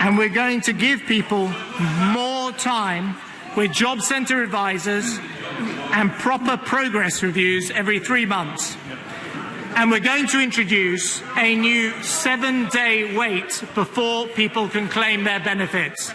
And we're going to give people more time with job centre advisors and proper progress reviews every 3 months. And we're going to introduce a new 7-day wait before people can claim their benefits.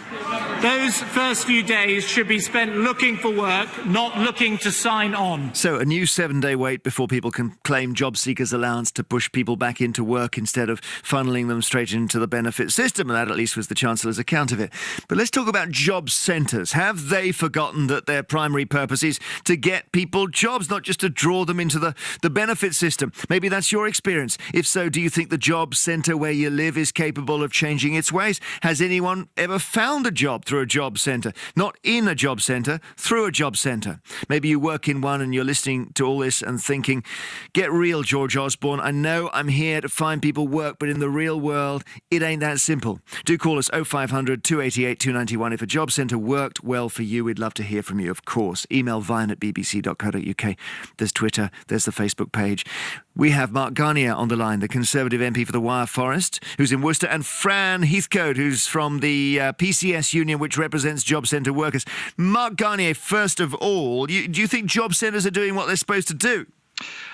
Those first few days should be spent looking for work, not looking to sign on. So a new 7-day wait before people can claim job seekers allowance to push people back into work instead of funneling them straight into the benefit system. And that at least was the Chancellor's account of it. But let's talk about job centres. Have they forgotten that their primary purpose is to get people jobs, not just to draw them into the benefit system? Maybe that's your experience. If so, do you think the job centre where you live is capable of changing its ways? Has anyone ever found a job through a job centre? Not in a job centre, through a job centre. Maybe you work in one and you're listening to all this and thinking, get real, George Osborne. I know I'm here to find people work, but in the real world, it ain't that simple. Do call us 0500 288 291. If a job centre worked well for you, we'd love to hear from you, of course. Email vine@bbc.co.uk. There's Twitter, there's the Facebook page. We have Mark Garnier on the line, the Conservative MP for the Wyre Forest, who's in Worcester, and Fran Heathcote, who's from the PCS union, which represents job centre workers. Mark Garnier, first of all, do you think job centres are doing what they're supposed to do?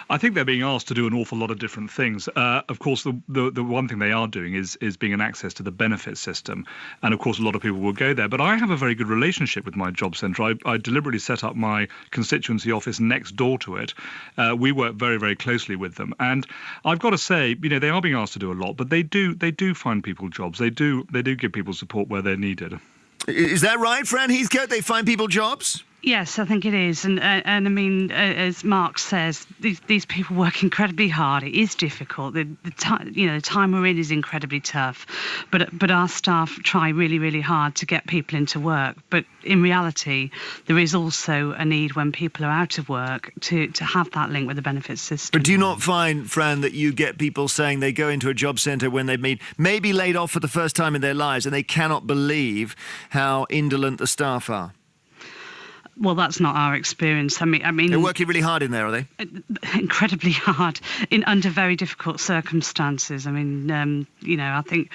I think they're being asked to do an awful lot of different things. Of course, the one thing they are doing is being an access to the benefit system. And of course, a lot of people will go there. But I have a very good relationship with my job centre. I deliberately set up my constituency office next door to it. We work very, very closely with them. And I've got to say, they are being asked to do a lot, but they do find people jobs. They do give people support where they're needed. Is that right, Fran Heathcote? They find people jobs? Yes, I think it is. And I mean, as Mark says, these people work incredibly hard. It is difficult. The time we're in is incredibly tough. But our staff try really, really hard to get people into work. But in reality, there is also a need when people are out of work to have that link with the benefits system. But do you not find, Fran, that you get people saying they go into a job centre when they've been maybe laid off for the first time in their lives and they cannot believe how indolent the staff are? Well, that's not our experience. I mean, they're working really hard in there, are they? Incredibly hard, under very difficult circumstances. I mean, I think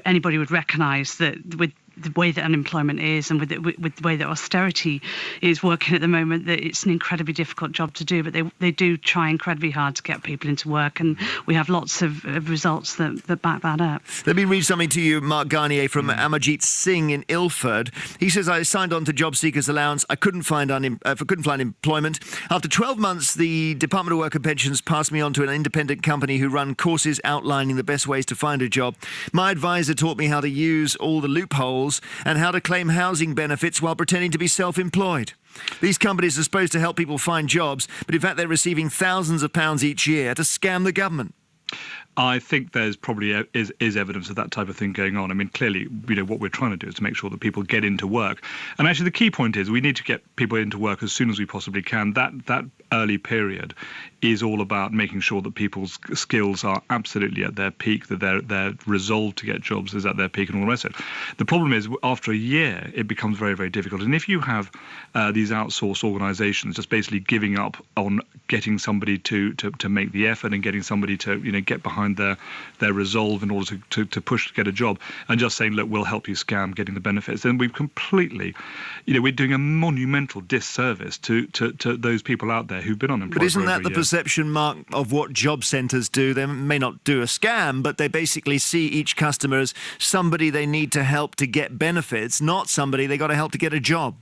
anybody would recognise that with the way that unemployment is and with the way that austerity is working at the moment, that it's an incredibly difficult job to do, but they do try incredibly hard to get people into work, and we have lots of results that back that up. Let me read something to you, Mark Garnier, from Amarjeet Singh in Ilford. He says, I signed on to job seekers allowance. I couldn't find employment. After 12 months, the Department of Work and Pensions passed me on to an independent company who run courses outlining the best ways to find a job. My advisor taught me how to use all the loopholes and how to claim housing benefits while pretending to be self-employed. These companies are supposed to help people find jobs, but in fact they're receiving thousands of pounds each year to scam the government. I think there's probably is evidence of that type of thing going on. I mean, clearly, what we're trying to do is to make sure that people get into work. And actually, the key point is we need to get people into work as soon as we possibly can. That early period is all about making sure that people's skills are absolutely at their peak, that their resolve to get jobs is at their peak and all the rest of it. The problem is after a year, it becomes very, very difficult. And if you have these outsourced organisations just basically giving up on getting somebody to make the effort and getting somebody to get behind their resolve in order to push to get a job and just saying, look, we'll help you scam getting the benefits, then we've completely, we're doing a monumental disservice to those people out there who've been unemployed. But isn't that the perception, Mark, of what job centres do? They may not do a scam, but they basically see each customer as somebody they need to help to get benefits, not somebody they got to help to get a job.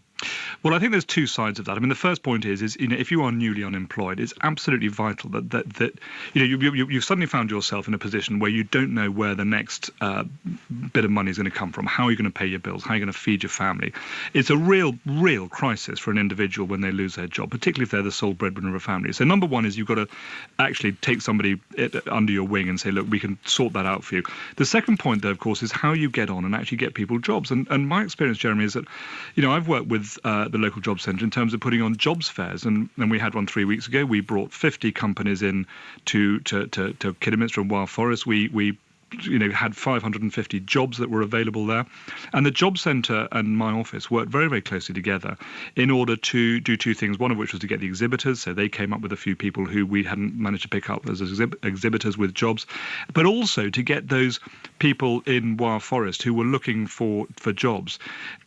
Well, I think there's two sides of that. I mean, the first point is if you are newly unemployed, it's absolutely vital that you've suddenly found yourself in a position where you don't know where the next bit of money is going to come from. How are you going to pay your bills? How are you going to feed your family? It's a real crisis for an individual when they lose their job, particularly if they're the sole breadwinner of a family. So number one is you've got to actually take somebody under your wing and say, look, we can sort that out for you. The second point, though, of course, is how you get on and actually get people jobs. And my experience, Jeremy, is that I've worked with the local job centre in terms of putting on jobs fairs, and we had one 3 weeks ago. We brought 50 companies in to Kidderminster and Wyre Forest. We had 550 jobs that were available there. And the job centre and my office worked very, very closely together in order to do two things, one of which was to get the exhibitors. So they came up with a few people who we hadn't managed to pick up as exhibitors with jobs, but also to get those people in Wyre Forest who were looking for jobs.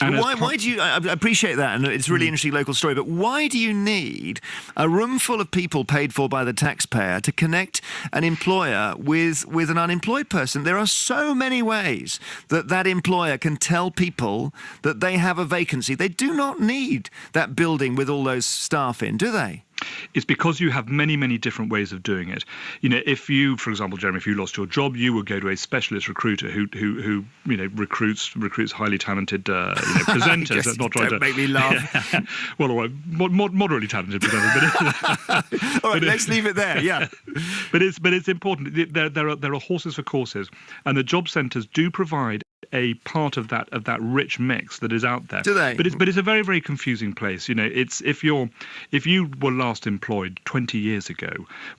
And why do you, I appreciate that, and it's a really interesting local story, but why do you need a room full of people paid for by the taxpayer to connect an employer with an unemployed person? There are so many ways that employer can tell people that they have a vacancy. They do not need that building with all those staff in, do they? It's because you have many, many different ways of doing it. If you, for example, Jeremy, if you lost your job, you would go to a specialist recruiter who recruits highly talented presenters. That's not trying to make me laugh. Yeah. Well, all right, moderately talented presenters. But all right, let's leave it there. Yeah, but it's important. There are horses for courses, and the job centres do provide a part of that rich mix that is out there. Do they? But it's a very, very confusing place. It's if you were last employed 20 years ago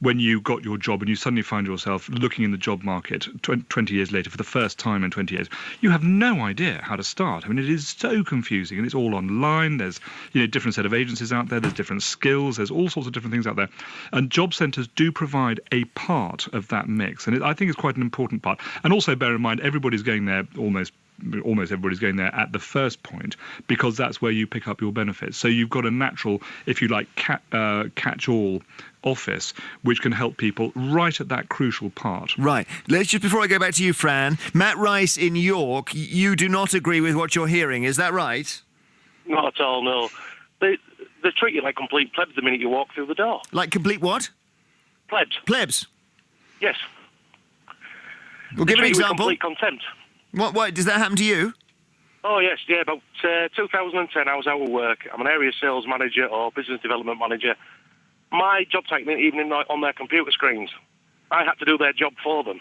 when you got your job and you suddenly find yourself looking in the job market 20 years later for the first time in 20 years, you have no idea how to start. I mean, it is so confusing, and it's all online. There's different set of agencies out there. There's different skills. There's all sorts of different things out there, and job centres do provide a part of that mix, and I think it's quite an important part. And also bear in mind, everybody's going there almost everybody's going there at the first point, because that's where you pick up your benefits. So you've got a natural, if you like, catch-all office which can help people right at that crucial part. Right. Let's just, before I go back to you, Fran, Matt Rice in York, you do not agree with what you're hearing, is that right? Not at all, no. They treat you like complete plebs the minute you walk through the door. Like complete what? Plebs. Plebs? Yes. Well, give an example. Complete contempt. What does that happen to you? Oh, yes, yeah. About 2010, I was out of work. I'm an area sales manager or business development manager. My job title isn't even on their computer screens. I had to do their job for them.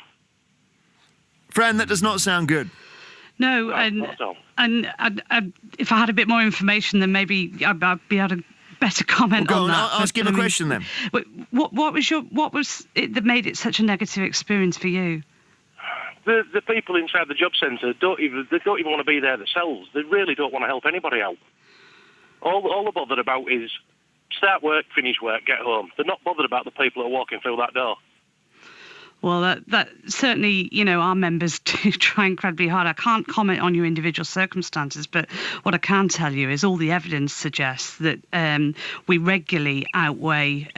Fran, that does not sound good. No, and if I had a bit more information, then maybe I'd be able to better comment on that. I'll ask him a question then. What was it that made it such a negative experience for you? The people inside the job centre don't even want to be there themselves. They really don't want to help anybody out. All they're bothered about is start work, finish work, get home. They're not bothered about the people who are walking through that door. Well, that certainly, our members do try incredibly hard. I can't comment on your individual circumstances, but what I can tell you is all the evidence suggests that we regularly outperform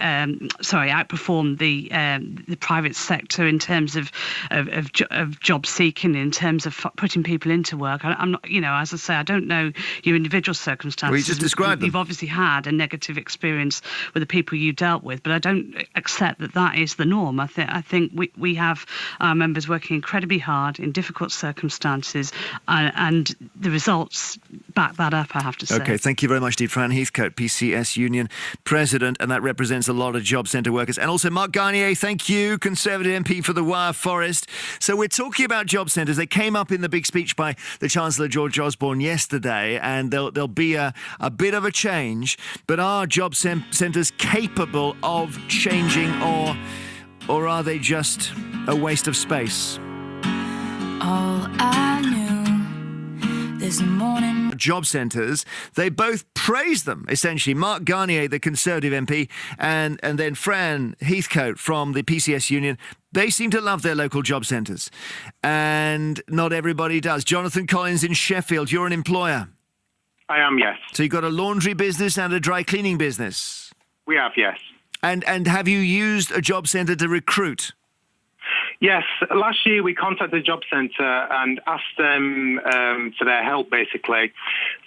the private sector in terms of job seeking, in terms of putting people into work. I'm not, as I say, I don't know your individual circumstances. Well, you just described them. You've obviously had a negative experience with the people you dealt with, but I don't accept that is the norm. I think we have our members working incredibly hard in difficult circumstances, and the results back that up, I have to say. OK, thank you very much, indeed. Fran Heathcote, PCS Union President, and that represents a lot of job centre workers. And also Mark Garnier, thank you, Conservative MP for the Wyre Forest. So we're talking about job centres. They came up in the big speech by the Chancellor George Osborne yesterday, and there'll be a bit of a change. But are job centres capable of changing, or are they just a waste of space? All I knew this morning. Job centres, they both praise them, essentially. Mark Garnier, the Conservative MP, and then Fran Heathcote from the PCS Union, they seem to love their local job centres. And not everybody does. Jonathan Collins in Sheffield, you're an employer. I am, yes. So you've got a laundry business and a dry cleaning business? We have, yes. And have you used a job centre to recruit? Yes. Last year we contacted the job centre and asked them for their help, basically.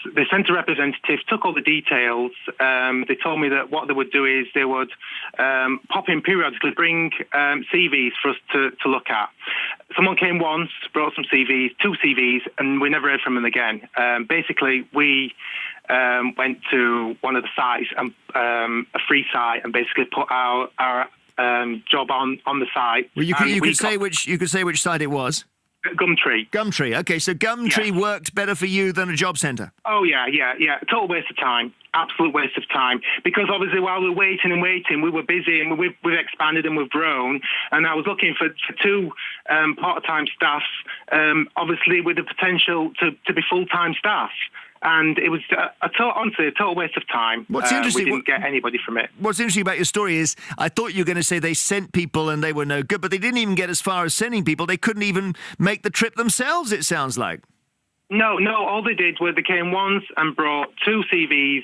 The centre representative took all the details. They told me that what they would do is they would pop in periodically, bring CVs for us to look at. Someone came once, brought some CVs, 2 CVs, and we never heard from them again. Basically, we went to one of the sites, and a free site, and basically put our job on the site. Well, you could say which site it was. Gumtree. Gumtree. Okay, so Gumtree worked better for you than a job centre. Oh, yeah. Total waste of time. Absolute waste of time. Because obviously while we were waiting, we were busy and we've expanded and we've grown. And I was looking for two part-time staff, obviously with the potential to be full-time staff. And it was honestly a total waste of time. What's interesting? We didn't get anybody from it. What's interesting about your story is I thought you were going to say they sent people and they were no good, but they didn't even get as far as sending people. They couldn't even make the trip themselves, it sounds like. No. All they did was they came once and brought 2 CVs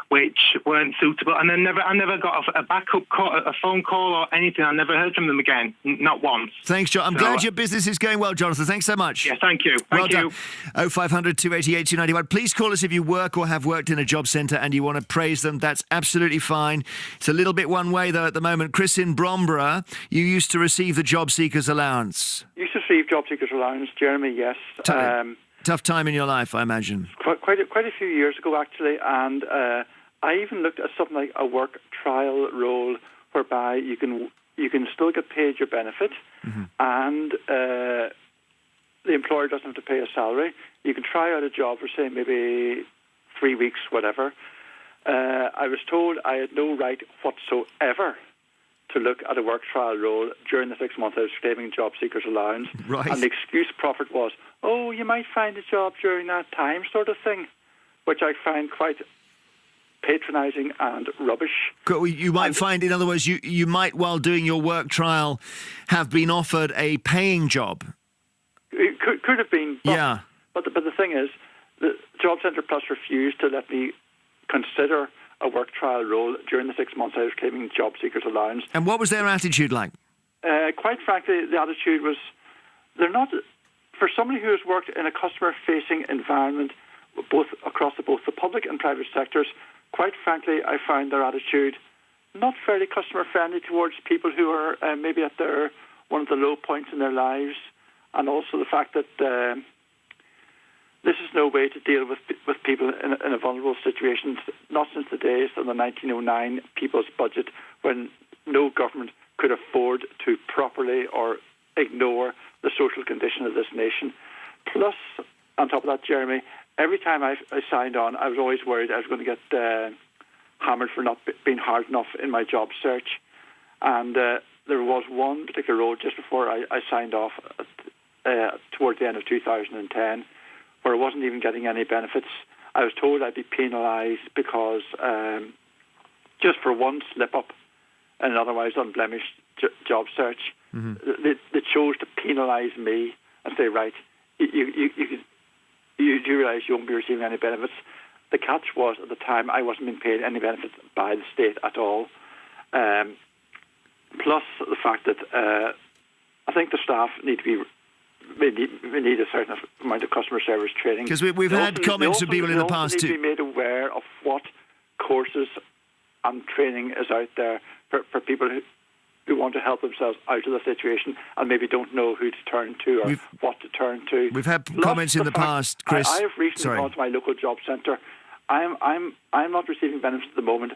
which weren't suitable, and then I never got a backup call, a phone call or anything. I never heard from them again, not once. Thanks, John. I'm glad your business is going well, Jonathan. Thanks so much. Yeah, thank you. Well done. 0500 288 291. Please call us if you work or have worked in a job centre and you want to praise them. That's absolutely fine. It's a little bit one way though at the moment. Chris in Bromborough, you used to receive the job seekers allowance. Used to receive job seekers allowance, Jeremy. Yes. Tough time in your life, I imagine. Quite a few years ago, actually, and I even looked at something like a work trial role, whereby you can still get paid your benefit, and the employer doesn't have to pay a salary. You can try out a job for, say, maybe 3 weeks, whatever. I was told I had no right whatsoever to look at a work trial role during the 6 months I was claiming job seekers allowance. Right. And the excuse proffered was, oh, you might find a job during that time, sort of thing, which I find quite patronising and rubbish. You might find, in other words, you might, while doing your work trial, have been offered a paying job. It could have been. But the thing is, the Job Centre Plus refused to let me consider a work trial role during the 6 months I was claiming job seekers allowance. And what was their attitude like? Quite frankly, the attitude was, they're not, for somebody who has worked in a customer-facing environment, both across both the public and private sectors, quite frankly, I find their attitude not fairly customer-friendly towards people who are maybe at one of the low points in their lives, and also the fact that this is no way to deal with people in a vulnerable situation, not since the days of the 1909 People's Budget, when no government could afford to properly or ignore the social condition of this nation. Plus, on top of that, Jeremy, every time I signed on, I was always worried I was going to get hammered for not being hard enough in my job search. And there was one particular role just before I signed off toward the end of 2010, where I wasn't even getting any benefits. I was told I'd be penalised because just for one slip-up in an otherwise unblemished job search, they chose to penalise me and say, right, you do realise you won't be receiving any benefits. The catch was, at the time, I wasn't being paid any benefits by the state at all. Plus the fact that I think the staff need to be... We need a certain amount of customer service training. Because we've had comments from people in the past too. They need to be made aware of what courses and training is out there for people who want to help themselves out of the situation and maybe don't know who to turn to or what to turn to. We've had comments in the past, Chris. I have recently gone to my local job centre. I'm not receiving benefits at the moment.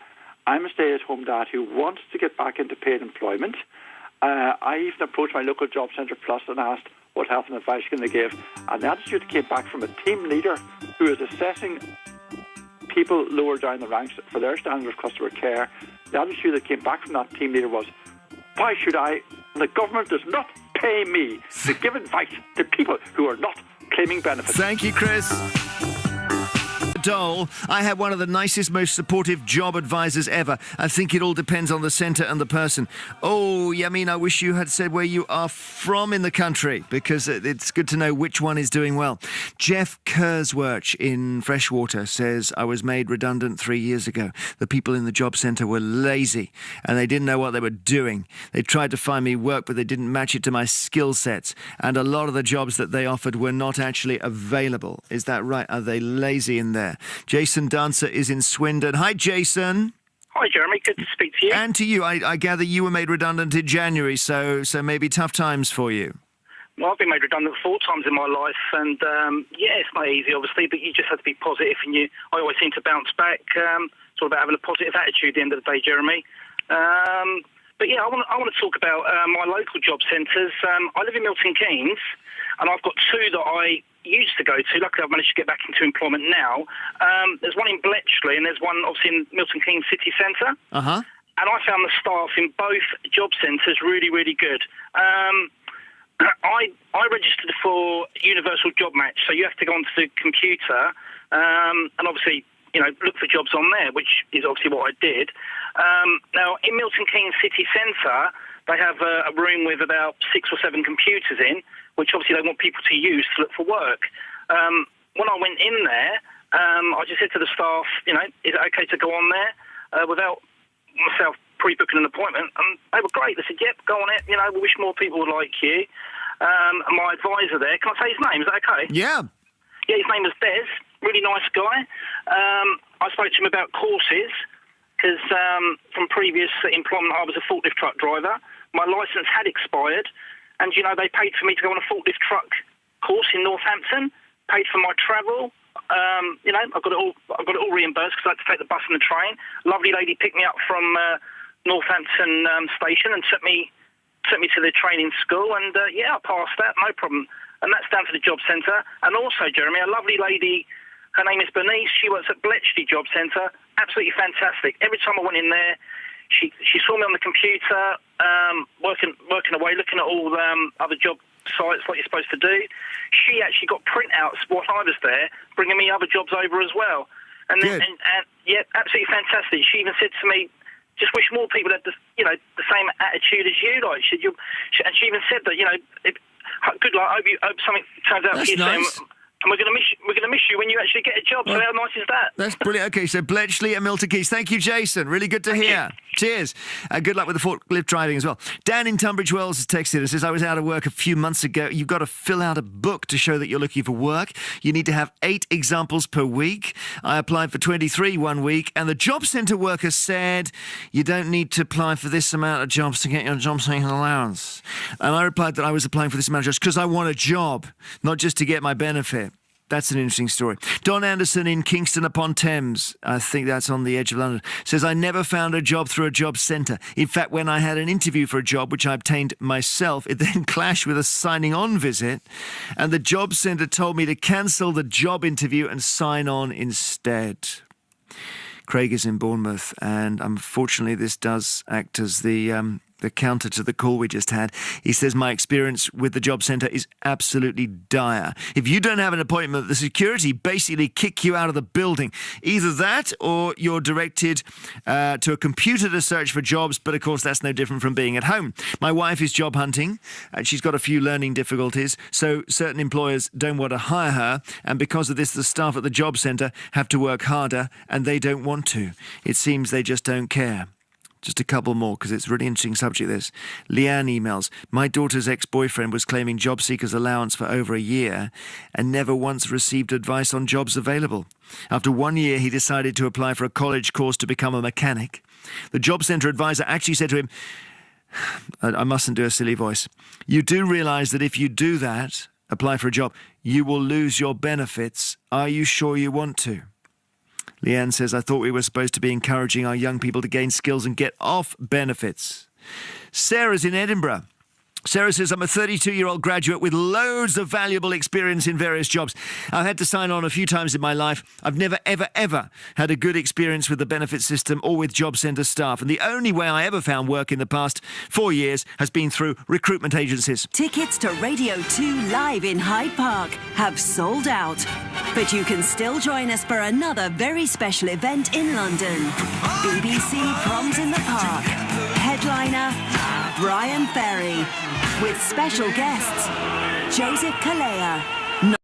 I'm a stay-at-home dad who wants to get back into paid employment. I even approached my local Job Centre Plus and asked what help and advice can they give, and the attitude came back from a team leader who is assessing people lower down the ranks for their standard of customer care. The attitude that came back from that team leader was, why should I? The government does not pay me to give advice to people who are not claiming benefits. Thank you, Chris. Dole, I had one of the nicest, most supportive job advisors ever. I think it all depends on the centre and the person. Oh, Yamin, I wish you had said where you are from in the country, because it's good to know which one is doing well. Jeff Kersworch in Freshwater says, I was made redundant 3 years ago. The people in the job centre were lazy and they didn't know what they were doing. They tried to find me work, but they didn't match it to my skill sets. And a lot of the jobs that they offered were not actually available. Is that right? Are they lazy in there? Jason Dancer is in Swindon. Hi, Jason. Hi, Jeremy. Good to speak to you. And to you. I gather you were made redundant in January, so maybe tough times for you. Well, I've been made redundant 4 times in my life, and it's not easy, obviously, but you just have to be positive, and I always seem to bounce back. It's all about having a positive attitude at the end of the day, Jeremy. But yeah, I want to talk about my local job centres. I live in Milton Keynes, and I've got two that I used to go to. Luckily, I've managed to get back into employment now. There's one in Bletchley, and there's one obviously in Milton Keynes city centre. Uh-huh. And I found the staff in both job centres really, really good. I registered for Universal Job Match, so you have to go onto the computer and obviously, look for jobs on there, which is obviously what I did. Now, in Milton Keynes city centre, they have a room with about 6 or 7 computers in, which obviously they want people to use to look for work. When I went in there, I just said to the staff, is it okay to go on there without myself pre-booking an appointment? And they were great. They said, yep, go on it. We wish more people would like you. And my advisor there, can I say his name? Is that okay? Yeah. Yeah, his name was Des. Really nice guy. I spoke to him about courses because from previous employment I was a forklift truck driver. My licence had expired, and they paid for me to go on a forklift truck course in Northampton. Paid for my travel. I've got it all reimbursed because I had to take the bus and the train. Lovely lady picked me up from Northampton station and sent me to the training school, and I passed that, no problem. And that's down to the job centre. And also, Jeremy, a lovely lady, her name is Bernice. She works at Bletchley Job Centre. Absolutely fantastic. Every time I went in there, she saw me on the computer, working away, looking at all other job sites like you're supposed to do. She actually got printouts while I was there, bringing me other jobs over as well. And absolutely fantastic. She even said to me, just wish more people had the same attitude as you. Like and she even said that good luck. I hope something turns out for you. Nice. And we're going to miss you when you actually get a job. So how nice is that? That's brilliant. Okay, so Bletchley and Milton Keynes. Thank you, Jason. Really good to hear. Cheers. Good luck with the forklift driving as well. Dan in Tunbridge Wells has texted and says, I was out of work a few months ago. You've got to fill out a book to show that you're looking for work. You need to have 8 examples per week. I applied for 23 one week, and the job centre worker said, you don't need to apply for this amount of jobs to get your job seeking allowance. And I replied that I was applying for this amount of jobs because I want a job, not just to get my benefit. That's an interesting story. Don Anderson in Kingston upon Thames, I think that's on the edge of London, says, I never found a job through a job centre. In fact, when I had an interview for a job, which I obtained myself, it then clashed with a signing on visit, and the job centre told me to cancel the job interview and sign on instead. Craig is in Bournemouth, and unfortunately this does act as the counter to the call we just had. He says, my experience with the job centre is absolutely dire. If you don't have an appointment, the security basically kick you out of the building. Either that or you're directed to a computer to search for jobs, but of course that's no different from being at home. My wife is job hunting, and she's got a few learning difficulties, so certain employers don't want to hire her, and because of this, the staff at the job centre have to work harder, and they don't want to. It seems they just don't care. Just a couple more, because it's a really interesting subject, this. Leanne emails, my daughter's ex-boyfriend was claiming job seekers allowance for over a year and never once received advice on jobs available. After 1 year, he decided to apply for a college course to become a mechanic. The job centre advisor actually said to him, I mustn't do a silly voice, you do realise that if you do that, apply for a job, you will lose your benefits. Are you sure you want to? Leanne says, I thought we were supposed to be encouraging our young people to gain skills and get off benefits. Sarah's in Edinburgh. Sarah says, I'm a 32-year-old graduate with loads of valuable experience in various jobs. I've had to sign on a few times in my life. I've never, ever, ever had a good experience with the benefit system or with job centre staff. And the only way I ever found work in the past 4 years has been through recruitment agencies. Tickets to Radio 2 live in Hyde Park have sold out. But you can still join us for another very special event in London. BBC Proms in the Park. Headliner, Brian Ferry. With special guests, Joseph Kalea,